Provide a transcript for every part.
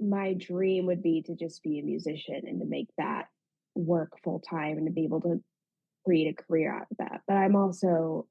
my dream would be to just be a musician and to make that work full time and to be able to create a career out of that. But I'm also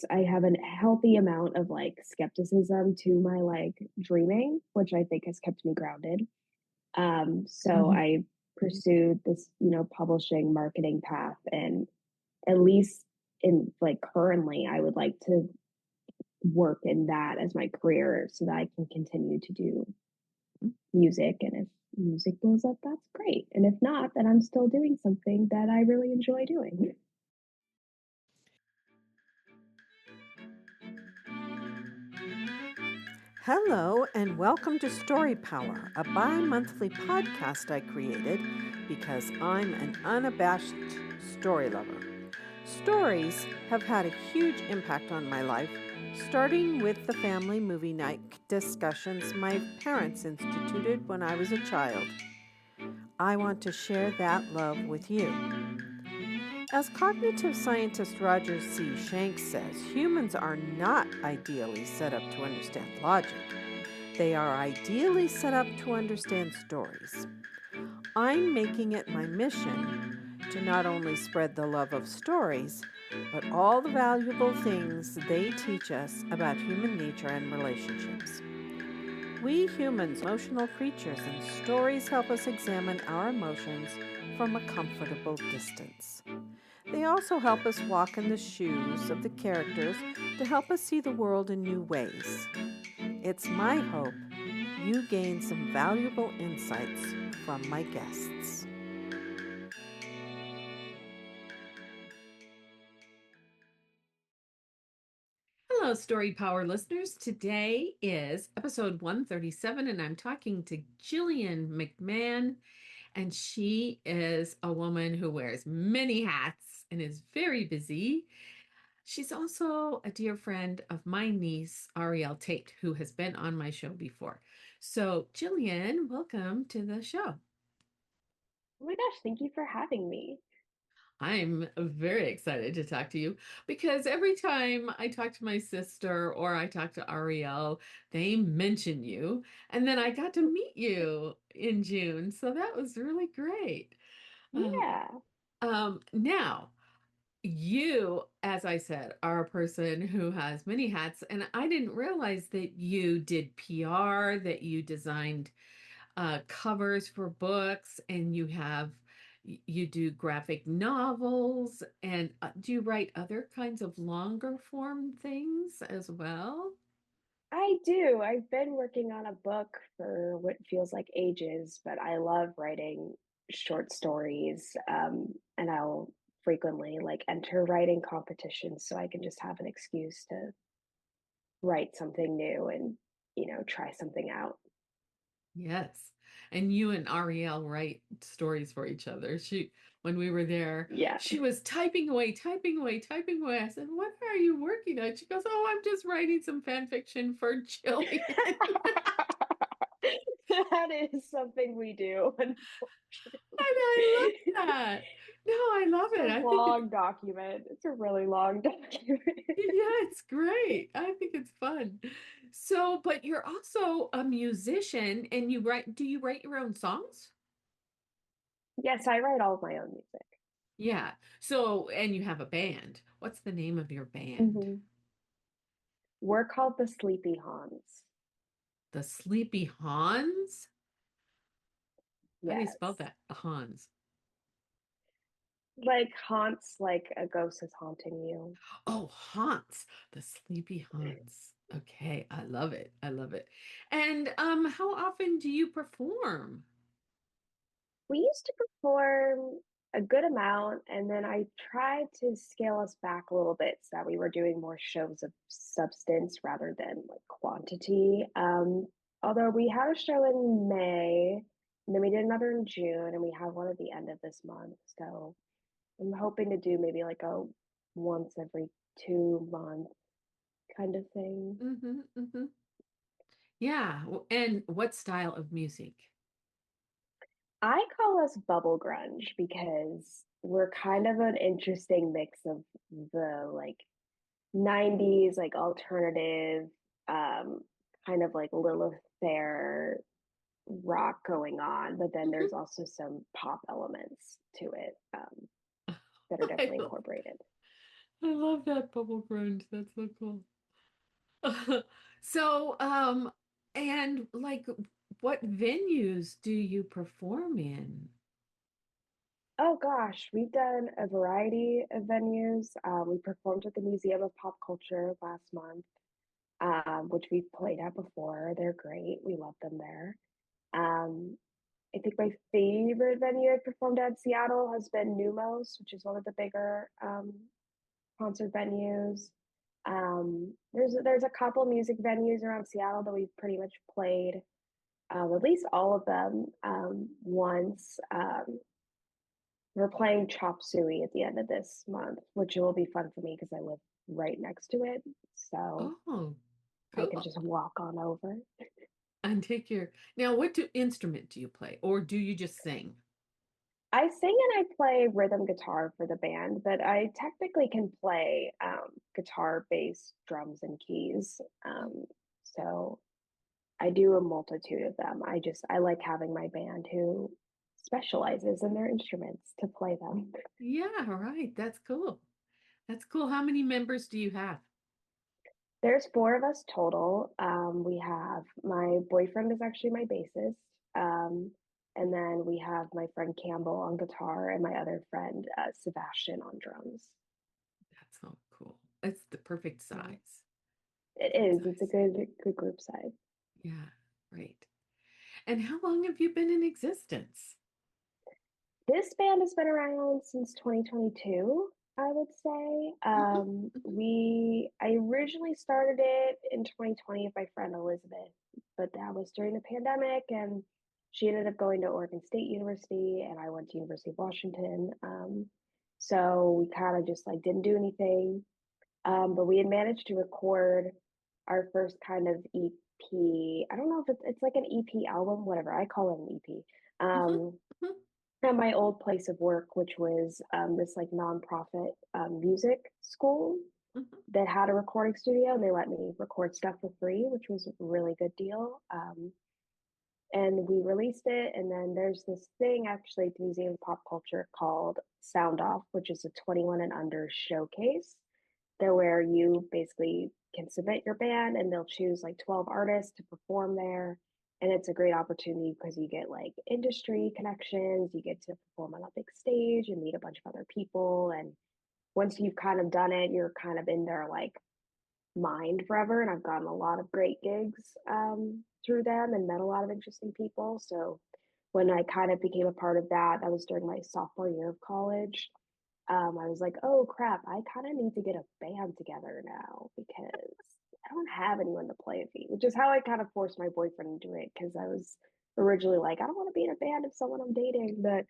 I have a healthy amount of like skepticism to my like dreaming, which I think has kept me grounded. So Mhm. I pursued this, publishing marketing path, and at least in like currently, I would like to work in that as my career so that I can continue to do music. And if music blows up, that's great. And if not, then I'm still doing something that I really enjoy doing. Hello, and welcome to Story Power, a bi monthly podcast I created because I'm an unabashed story lover. Stories have had a huge impact on my life, starting with the family movie night discussions my parents instituted when I was a child. I want to share that love with you. As cognitive scientist Roger C. Shanks says, humans are not ideally set up to understand logic. They are ideally set up to understand stories. I'm making it my mission to not only spread the love of stories, but all the valuable things they teach us about human nature and relationships. We humans are emotional creatures, and stories help us examine our emotions from a comfortable distance. They also help us walk in the shoes of the characters to help us see the world in new ways. It's my hope you gain some valuable insights from my guests. Hello, Story Power listeners. Today is episode 137, and I'm talking to Gillian McMahon. And she is a woman who wears many hats and is very busy. She's also a dear friend of my niece, Ariel Tate, who has been on my show before. So, Gillian, welcome to the show. Oh my gosh, thank you for having me. I'm very excited to talk to you because every time I talk to my sister or I talk to Ariel, they mention you. And then I got to meet you in June. So that was really great. Um, Yeah. now, you, as I said, are a person who has many hats. And I didn't realize that you did PR, that you designed covers for books, and you do graphic novels, and do you write other kinds of longer form things as well? I do. I've been working on a book for what feels like ages, but I love writing short stories. And I'll frequently like enter writing competitions so I can just have an excuse to write something new and, try something out. Yes. And you and Ariel write stories for each other. When we were there, Yeah. she was typing away, typing away, typing away. I said, "What are you working on?" She goes, "Oh, I'm just writing some fan fiction for Jillian." That is something we do, unfortunately. And I love that. No, I love It's it. a I think it's long document. It's a really long document. Yeah, it's great. I think it's fun. So, but you're also a musician and do you write your own songs? Yes, I write all of my own music. Yeah. So, and you have a band. What's the name of your band? Mhm. We're called the Sleepy Hans. The Sleepy Hans? How do you spell Yes. that? Hans. Like haunts, like a ghost is haunting you. Oh, Haunts. The Sleepy Haunts. Okay, I love it. I love it. And how often do you perform? We used to perform a good amount, and then I tried to scale us back a little bit so that we were doing more shows of substance rather than like quantity. Although we had a show in May, and then we did another in June, and we have one at the end of this month. So I'm hoping to do maybe like a once every 2 month kind of thing. Mm-hmm, mm-hmm. Yeah. And what style of music? I call us bubble grunge because we're kind of an interesting mix of the like 90s like alternative um kind of like Lilith Fair rock going on, but then Mhm. there's also some pop elements to it that are I definitely love, incorporated. I love that bubble grunge. That's so cool. So, and like, what venues do you perform in? Oh gosh, we've done a variety of venues. We performed at the Museum of Pop Culture last month, which we've played at before. They're great. We love them there. Um, I think my favorite venue I performed at in Seattle has been Numos, which is one of the bigger concert venues. There's a couple music venues around Seattle that we've pretty much played, at least all of them once. We're playing Chop Suey at the end of this month, which will be fun for me because I live right next to it, so Oh, I can cool. just walk on over. And take your, now, what instrument do you play, or do you just sing? I sing and I play rhythm guitar for the band, but I technically can play guitar, bass, drums, and keys. So I do a multitude of them. I like having my band who specializes in their instruments to play them. Yeah, right. That's cool. That's cool. How many members do you have? There's four of us total. We have my boyfriend is actually my bassist. And then we have my friend Campbell on guitar and my other friend Sebastian on drums. That's so cool. It's the perfect So size. it Perfect is. It's a size. good group size. Yeah, right. And how long have you been in existence? This band has been around since 2022, I would say. Mhm, mhm, I originally started it in 2020 with my friend Elizabeth, but that was during the pandemic, and she ended up going to Oregon State University, and I went to University of Washington. So we kind of just like didn't do anything. But we had managed to record our first kind of EP. I don't know if it's like an EP album, whatever. I call it an EP. mhm, Um, mhm, at my old place of work, which was this like nonprofit music school mhm. that had a recording studio, and they let me record stuff for free, which was a really good deal. And we released it, and then there's this thing actually at the Museum of Pop Culture called Sound Off, which is a 21 and under showcase. They're where you basically can submit your band, and they'll choose like 12 artists to perform there. And it's a great opportunity because you get like industry connections, you get to perform on a big stage and meet a bunch of other people. And once you've kind of done it, you're kind of in their like mind forever. And I've gotten a lot of great gigs through them and met a lot of interesting people. So when I kind of became a part of that, that was during my sophomore year of college. I was like, oh crap, I kind of need to get a band together now because I don't have anyone to play with me, which is how I kind of forced my boyfriend into it because I was originally like, I don't want to be in a band of someone I'm dating, but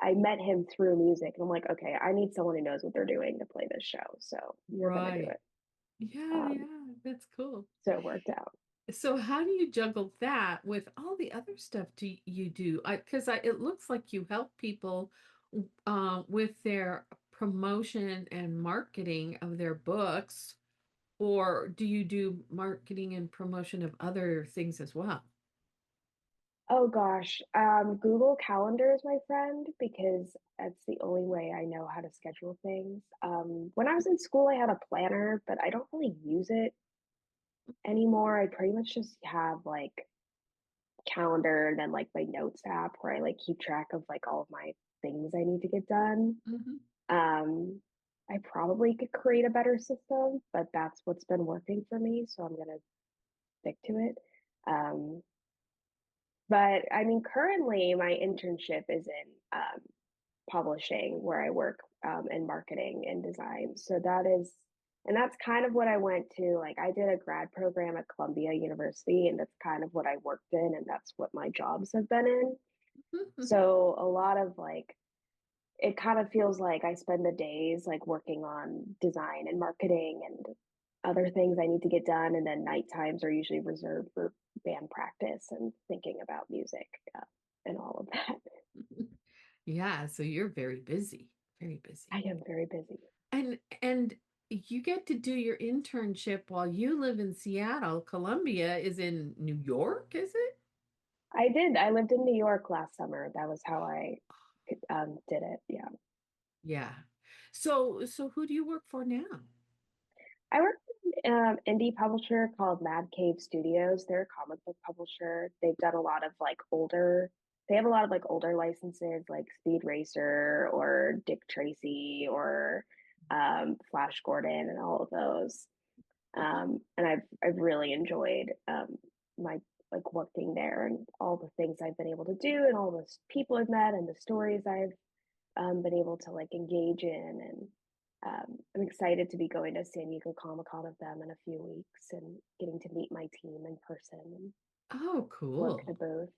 I met him through music and I'm like, okay, I need someone who knows what they're doing to play this show. So you're going to do Right. it. Yeah, Um, yeah, that's cool. so it worked out. So how do you juggle that with all the other stuff you do? Because it looks like you help people with their promotion and marketing of their books, or do you do marketing and promotion of other things as well? Oh gosh, Google Calendar is my friend because that's the only way I know how to schedule things. When I was in school, I had a planner, but I don't really use it anymore. I pretty much just have like calendar and then like my notes app where I like keep track of like all of my things I need to get done. Hmm. Um, I probably could create a better system, but that's what's been working for me, so I'm gonna stick to it. Um, but I mean, currently my internship is in publishing where I work in marketing and design. So and that's kind of what I went to. Like, I did a grad program at Columbia University, and that's kind of what I worked in, and that's what my jobs have been in. So, a lot of like, it kind of feels like I spend the days like working on design and marketing and other things I need to get done. And then night times are usually reserved for band practice and thinking about music and all of that. Yeah, so you're very busy, very busy. I am very busy. And you get to do your internship while you live in Seattle. Columbia is in New York, is it? I did. I lived in New York last summer. That was how I did it. Yeah. Yeah. So who do you work for now? I work for an indie publisher called Mad Cave Studios. They're a comic book publisher. They've done a lot of like older, they have a lot of like older licenses like Speed Racer or Dick Tracy or Flash Gordon and all of those. And I've really enjoyed my like working there and all the things I've been able to do and all the people I've met and the stories I've been able to like engage in. And I'm excited to be going to San Diego Comic Con with them in a few weeks and getting to meet my team in person and Oh, work the cool. booth.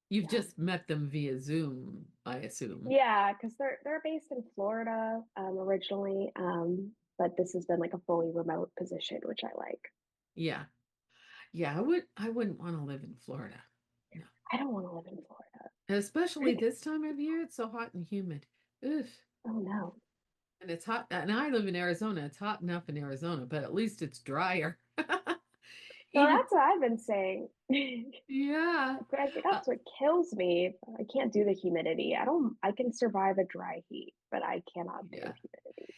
You've Yeah. just met them via Zoom, I assume. Yeah, because they're based in Florida originally, but this has been like a fully remote position, which I like. Yeah. Yeah, I wouldn't want to live in Florida. No. I don't want to live in Florida. Especially this time of year, it's so hot and humid. Ugh. Oh no. And it's hot, and I live in Arizona. It's hot enough in Arizona, but at least it's drier. Well, Even, that's what I've been saying. yeah. Uh, That's what kills me. I can't do the humidity. I can survive a dry heat, but I cannot do yeah. humidity.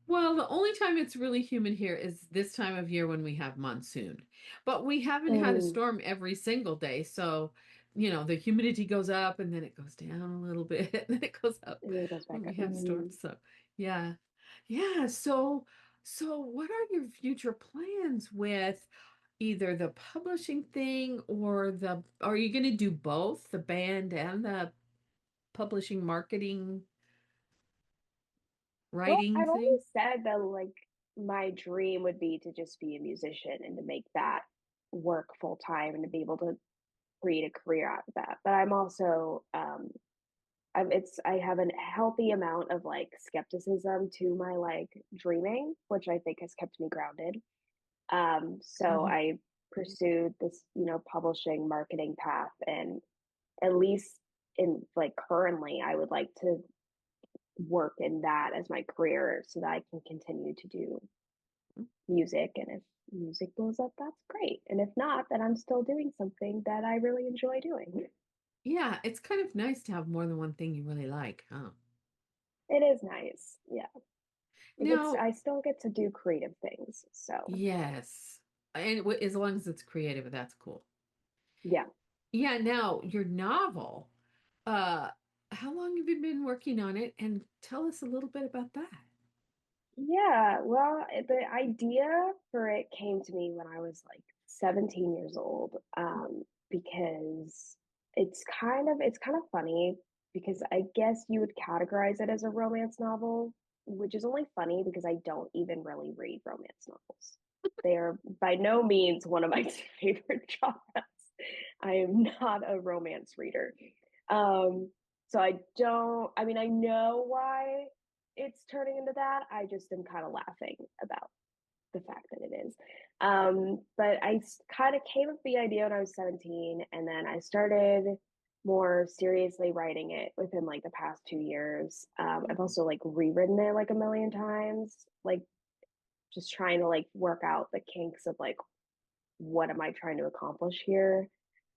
Well, the only time it's really humid here is this time of year when we have monsoon. But we haven't had a Mm, storm every single day. So, the humidity goes up and then it goes down a little bit and then it goes up and then it goes back when we up. have storms. So, yeah. Yeah. So what are your future plans with either the publishing thing or are you going to do both, the band and the publishing marketing Well, writing I've thing? always said that like my dream would be to just be a musician and to make that work full time and to be able to create a career out of that. But I'm also I have a healthy amount of like skepticism to my like dreaming, which I think has kept me grounded. So Mhm. I pursued this, publishing marketing path, and at least in like currently, I would like to work in that as my career so that I can continue to do music. And if music blows up, that's great. And if not, then I'm still doing something that I really enjoy doing. Yeah, it's kind of nice to have more than one thing you really like, huh? It is nice. Yeah. Now, I still get to do creative things. So yes. And as long as it's creative, that's cool. yeah. Yeah, now your novel, uh, how long have you been working on it? And tell us a little bit about that. Yeah, well, the idea for it came to me when I was like 17 years old, because it's kind of funny because I guess you would categorize it as a romance novel, which is only funny because I don't even really read romance novels. They are by no means one of my favorite genres. I am not a romance reader. Um, so I don't, I mean, I know why it's turning into that. I just am kind of laughing about the fact that it is. But I kind of came up with the idea when I was 17, and then I started more seriously writing it within like the past 2 years. I've also like rewritten it like a million times, like just trying to like work out the kinks of like what am I trying to accomplish here.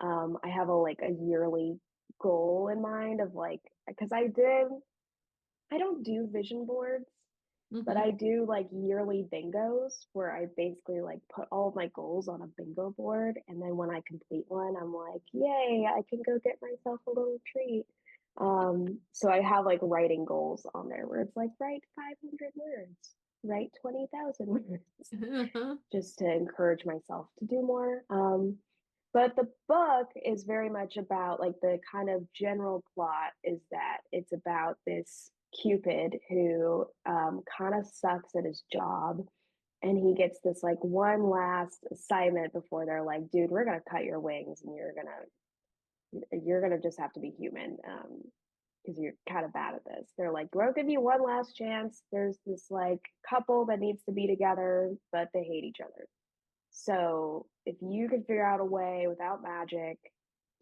I have a like a yearly goal in mind of like because I don't do vision boards, but Mm-hmm. I do like yearly bingos where I basically like put all of my goals on a bingo board. And then when I complete one, I'm like, yay, I can go get myself a little treat. So I have like writing goals on there where it's like, write 500 words, write 20,000 words, Uh-huh. just to encourage myself to do more. But the book is very much about like the kind of general plot is that it's about this Cupid who kind of sucks at his job, and he gets this like one last assignment before they're like, dude, we're gonna cut your wings and you're gonna just have to be human because you're kind of bad at this. They're like, we'll give you one last chance. There's this like couple that needs to be together, but they hate each other. So if you can figure out a way without magic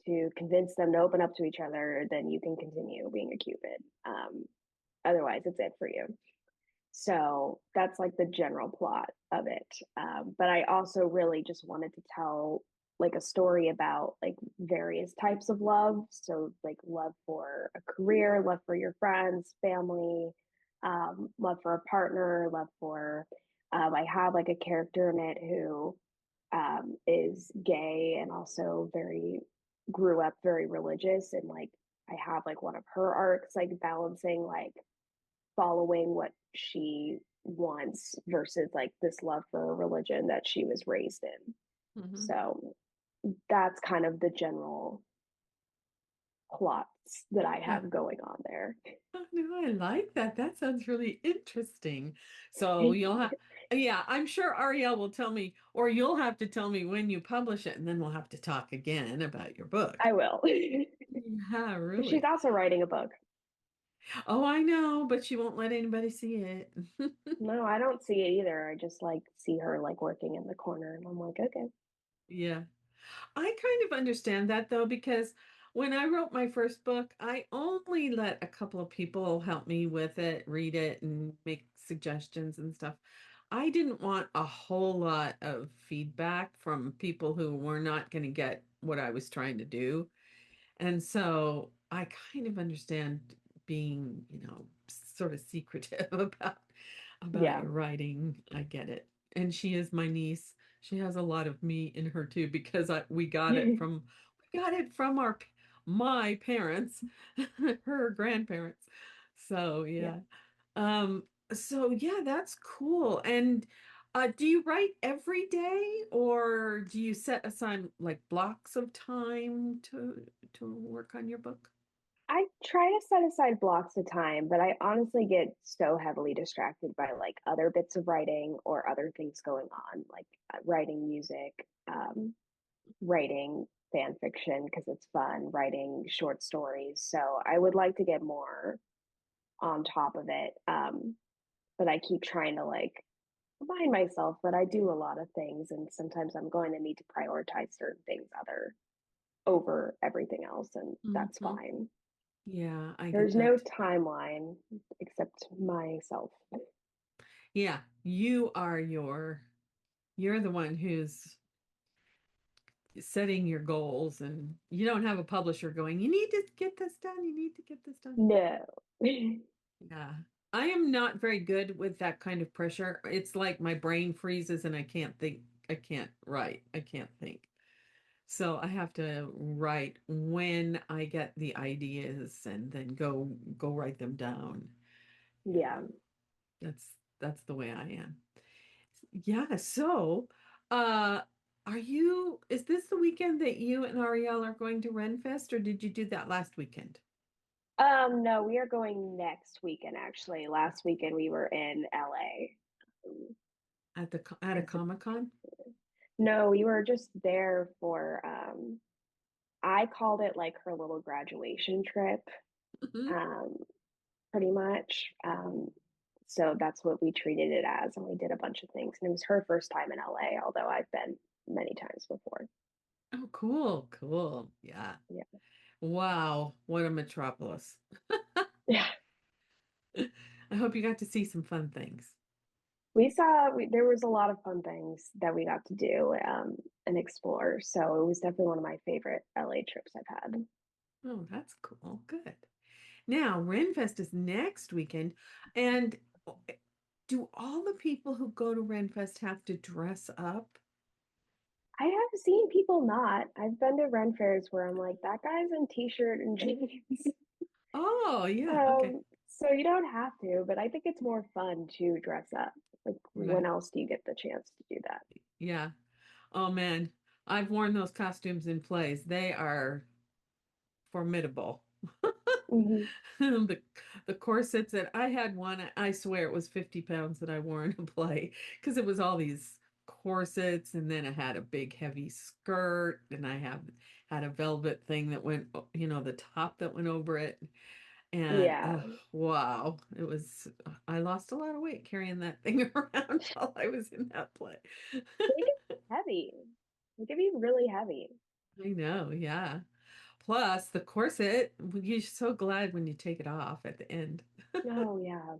to convince them to open up to each other, then you can continue being a Cupid. Otherwise, it's it for you. So that's like the general plot of it. But I also really just wanted to tell like a story about like various types of love. So like love for a career, love for your friends, family, love for a partner, love for I have like a character in it who is gay and also very grew up very religious, and like I have like one of her arcs like balancing like following what she wants versus like this love for a religion that she was raised in. Mhm. So that's kind of the general plots that I Yeah. have going on there. Oh, no, I like that. That sounds really interesting. So you'll have, yeah, I'm sure Ariel will tell me, or you'll have to tell me when you publish it, and then we'll have to talk again about your book. I will. Yeah, She's really. also writing a book. Oh, I know, but she won't let anybody see it. No, I don't see it either. I just like see her like working in the corner and I'm like, okay. Yeah. I kind of understand that though, because when I wrote my first book, I only let a couple of people help me with it, read it, and make suggestions and stuff. I didn't want a whole lot of feedback from people who were not going to get what I was trying to do. And so I kind of understand being, sort of secretive about Yeah. your writing. I get it. And she is my niece. She has a lot of me in her too because we got it from my parents, her grandparents. So Yeah. yeah. So yeah, that's cool. And do you write every day or do you set aside like blocks of time to work on your book? I try to set aside blocks of time, but I honestly get so heavily distracted by like other bits of writing or other things going on, like writing music, writing fan fiction because it's fun, writing short stories. So I would like to get more on top of it. But I keep trying to like remind myself that I do a lot of things, and sometimes I'm going to need to prioritize certain things other over everything else, and that's Hmm. fine. Yeah, I get There's no that. timeline except myself. Yeah, you're the one who's setting your goals and you don't have a publisher going, you need to get this done, you need to get this done. No. Yeah. I am not very good with that kind of pressure. It's like my brain freezes and I can't think, I can't write, I can't think. So I have to write when I get the ideas and then go write them down. Yeah, Yeah. that's the way I am. Yeah, so uh is this the weekend that you and Ariel are going to Renfest or did you do that last weekend? No, we are going next weekend actually. Last weekend we were in LA. At a Because Comic-Con? no, we were just there for I called it like her little graduation trip, Mhm. um, pretty much. So that's what we treated it as, and we did a bunch of things. And it was her first time in LA, although I've been many times before. Oh, cool, cool. Yeah. Yeah. Wow, what a metropolis. Yeah. I hope you got to see some fun things. There was a lot of fun things that we got to do and explore. So it was definitely one of my favorite LA trips I've had. Oh, that's cool. Good. Now, Renfest is next weekend, and do all the people who go to Renfest have to dress up? I have seen people not. I've been to Ren fairs where I'm like, that guy's in t-shirt and jeans. Oh, yeah, okay. So you don't have to, but I think it's more fun to dress up. Like, when Right. else do you get the chance to do that? Yeah. Oh man, I've worn those costumes in plays. They are formidable. Hmm. The the corsets that I had one, I swear it was 50 pounds that I wore in a play because it was all these corsets and then I had a big heavy skirt and had a velvet thing that went, the top that went over it. And Yeah, oh wow, I lost a lot of weight carrying that thing around while I was in that play. they get heavy. They can be really heavy. I know, yeah. Plus the corset, you're so glad when you take it off at the end. Oh yeah.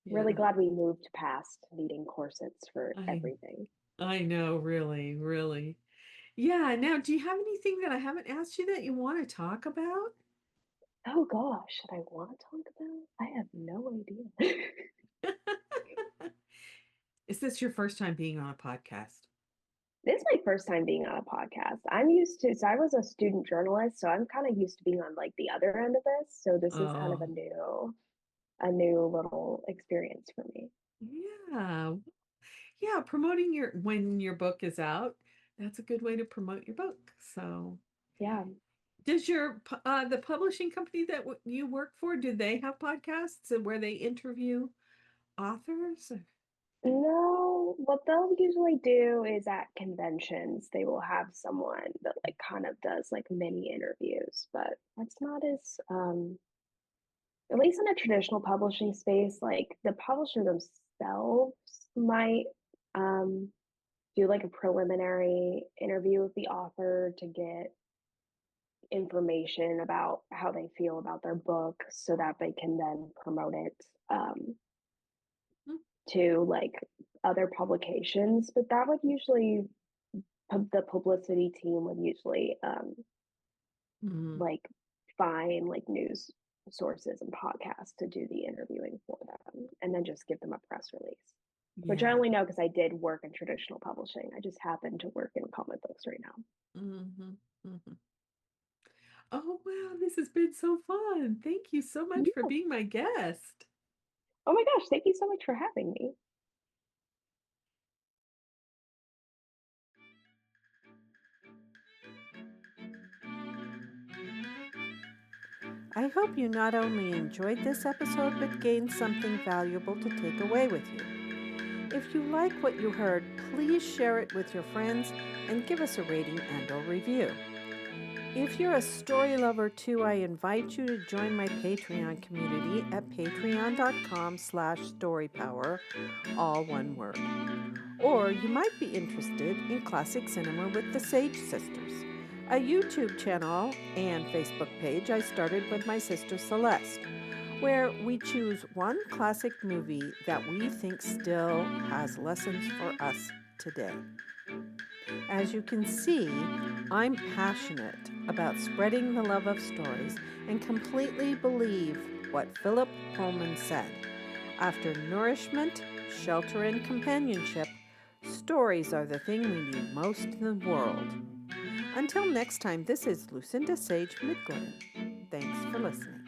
Really Yeah. glad we moved past needing corsets for I everything. I know, really, really. Yeah. Now, do you have anything that I haven't asked you that you want to talk about? Oh gosh, should I want to talk about? I have no idea. Is this your first time being on a podcast? This is my first time being on a podcast. So I was a student journalist, so I'm kind of used to being on like the other end of this. So this is kind of Oh, a new little experience for me. yeah. Yeah, promoting when your book is out, that's a good way to promote your book. So, Yeah. does the publishing company that you work for, do they have podcasts where they interview authors? No, what they'll usually do is at conventions, they will have someone that like kind of does like mini interviews, but that's not as at least in a traditional publishing space, like the publisher themselves might um do like a preliminary interview with the author to get information about how they feel about their book so that they can then promote it Mm, to like other publications. But that would usually the publicity team would usually mm, like find like news sources and podcasts to do the interviewing for them and then just give them a press release, which I yeah. only know because I did work in traditional publishing. I just happen to work in comic books right now. Hmm. Hmm. Oh, wow, this has been so fun. Thank you so much for Yeah. being my guest. Oh my gosh, thank you so much for having me. I hope you not only enjoyed this episode but gained something valuable to take away with you. If you like what you heard, please share it with your friends and give us a rating and/or review. If you're a story lover too, I invite you to join my Patreon community at patreon.com/storypower, all one word. Or you might be interested in classic cinema with the Sage Sisters, a YouTube channel and Facebook page I started with my sister Celeste, where we choose one classic movie that we think still has lessons for us today. As you can see, I'm passionate about spreading the love of stories and completely believe what Philip Pullman said. After nourishment, shelter, and companionship, stories are the thing we need most in the world. Until next time, this is Lucinda Sage-Midgorden. Thanks for listening.